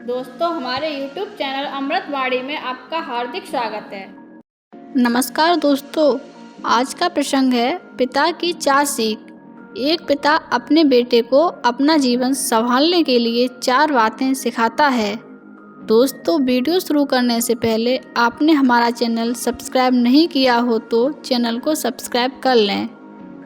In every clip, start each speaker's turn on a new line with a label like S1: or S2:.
S1: दोस्तों, हमारे YouTube channel अमृतवाणी में आपका हार्दिक स्वागत है।
S2: नमस्कार दोस्तों, आज का प्रसंग है पिता की 4 सीख। एक पिता अपने बेटे को अपना जीवन संभालने के लिए 4 बातें सिखाता है। दोस्तों, वीडियो शुरू करने से पहले आपने हमारा चैनल सब्सक्राइब नहीं किया हो तो चैनल को सब्सक्राइब कर लें।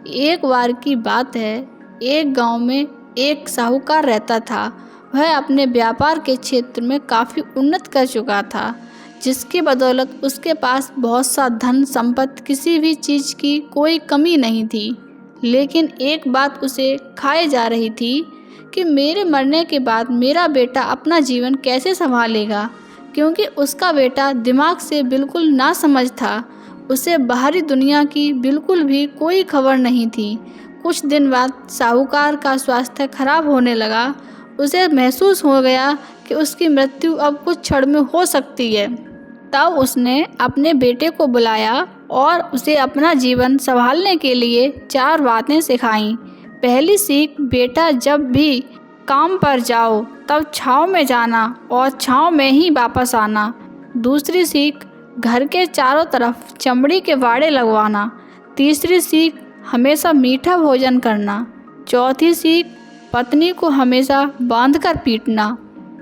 S2: एक बार की बात है, एक गांव में एक साहूकार रहता था। वह अपने व्यापार के क्षेत्र में काफ़ी उन्नत कर चुका था, जिसकी बदौलत उसके पास बहुत सा धन संपत्ति, किसी भी चीज़ की कोई कमी नहीं थी। लेकिन एक बात उसे खाए जा रही थी कि मेरे मरने के बाद मेरा बेटा अपना जीवन कैसे संभालेगा, क्योंकि उसका बेटा दिमाग से बिल्कुल नासमझ था। उसे बाहरी दुनिया की बिल्कुल भी कोई खबर नहीं थी। कुछ दिन बाद साहूकार का स्वास्थ्य खराब होने लगा। उसे महसूस हो गया कि उसकी मृत्यु अब कुछ क्षण में हो सकती है। तब उसने अपने बेटे को बुलाया और उसे अपना जीवन संभालने के लिए 4 बातें सिखाईं। पहली सीख, बेटा जब भी काम पर जाओ तब छाँव में जाना और छाँव में ही वापस आना। दूसरी सीख, घर के चारों तरफ चमड़ी के बाड़े लगवाना। तीसरी सीख, हमेशा मीठा भोजन करना। चौथी सीख, पत्नी को हमेशा बांधकर पीटना।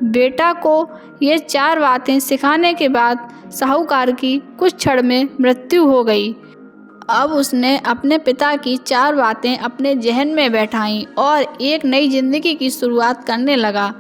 S2: बेटा को ये 4 बातें सिखाने के बाद साहूकार की कुछ क्षण में मृत्यु हो गई। अब उसने अपने पिता की 4 बातें अपने जहन में बैठाईं और एक नई जिंदगी की शुरुआत करने लगा।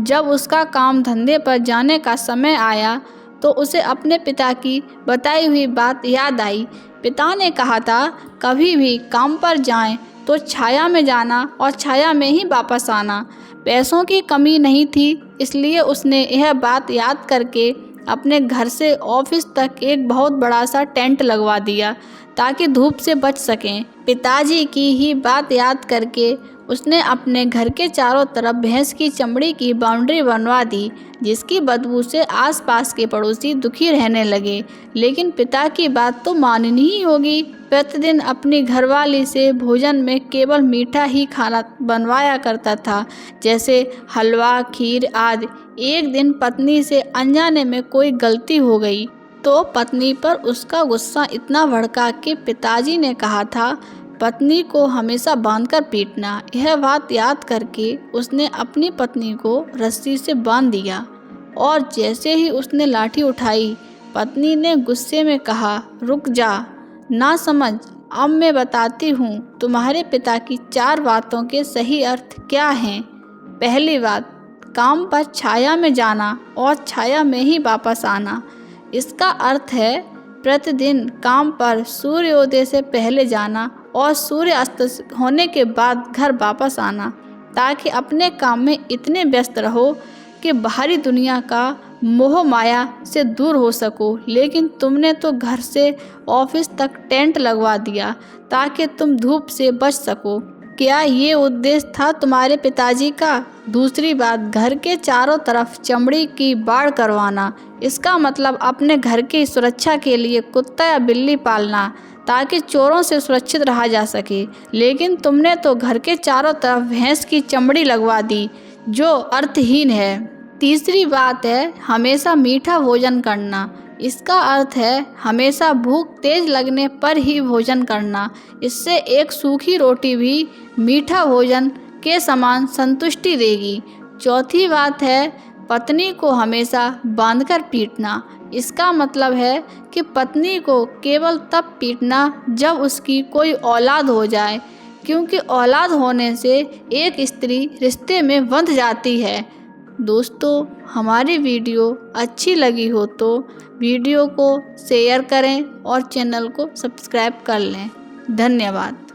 S2: जब उसका काम धंधे पर जाने का समय आया तो उसे अपने पिता की बताई हुई बात याद आई। पिता ने कहा था, कभी भी काम पर जाएं तो छाया में जाना और छाया में ही वापस आना। पैसों की कमी नहीं थी, इसलिए उसने यह बात याद करके अपने घर से ऑफिस तक एक बहुत बड़ा सा टेंट लगवा दिया ताकि धूप से बच सकें। पिताजी की ही बात याद करके उसने अपने घर के चारों तरफ भैंस की चमड़ी की बाउंड्री बनवा दी, जिसकी बदबू से आसपास के पड़ोसी दुखी रहने लगे। लेकिन पिता की बात तो माननी ही होगी। प्रतिदिन अपनी घरवाली से भोजन में केवल मीठा ही खाना बनवाया करता था, जैसे हलवा, खीर आदि। एक दिन पत्नी से अनजाने में कोई गलती हो गई तो पत्नी पर उसका गुस्सा इतना भड़का कि पिताजी ने कहा था, पत्नी को हमेशा बांधकर पीटना। यह बात याद करके उसने अपनी पत्नी को रस्सी से बांध दिया और जैसे ही उसने लाठी उठाई, पत्नी ने गुस्से में कहा, रुक जा, ना समझ, अब मैं बताती हूँ तुम्हारे पिता की 4 बातों के सही अर्थ क्या हैं। पहली बात, काम पर छाया में जाना और छाया में ही वापस आना। इसका अर्थ है प्रतिदिन काम पर सूर्योदय से पहले जाना और सूर्यास्त होने के बाद घर वापस आना, ताकि अपने काम में इतने व्यस्त रहो कि बाहरी दुनिया का मोह माया से दूर हो सको। लेकिन तुमने तो घर से ऑफिस तक टेंट लगवा दिया ताकि तुम धूप से बच सको। क्या ये उद्देश्य था तुम्हारे पिताजी का? दूसरी बात, घर के चारों तरफ चमड़ी की बाड़ करवाना। इसका मतलब अपने घर की सुरक्षा के लिए कुत्ता या बिल्ली पालना ताकि चोरों से सुरक्षित रहा जा सके। लेकिन तुमने तो घर के चारों तरफ भैंस की चमड़ी लगवा दी, जो अर्थहीन है। तीसरी बात है हमेशा मीठा भोजन करना। इसका अर्थ है हमेशा भूख तेज लगने पर ही भोजन करना। इससे एक सूखी रोटी भी मीठा भोजन के समान संतुष्टि देगी। चौथी बात है पत्नी को हमेशा बांधकर पीटना। इसका मतलब है कि पत्नी को केवल तब पीटना जब उसकी कोई औलाद हो जाए, क्योंकि औलाद होने से एक स्त्री रिश्ते में बंध जाती है। दोस्तों, हमारी वीडियो अच्छी लगी हो तो वीडियो को शेयर करें और चैनल को सब्सक्राइब कर लें। धन्यवाद।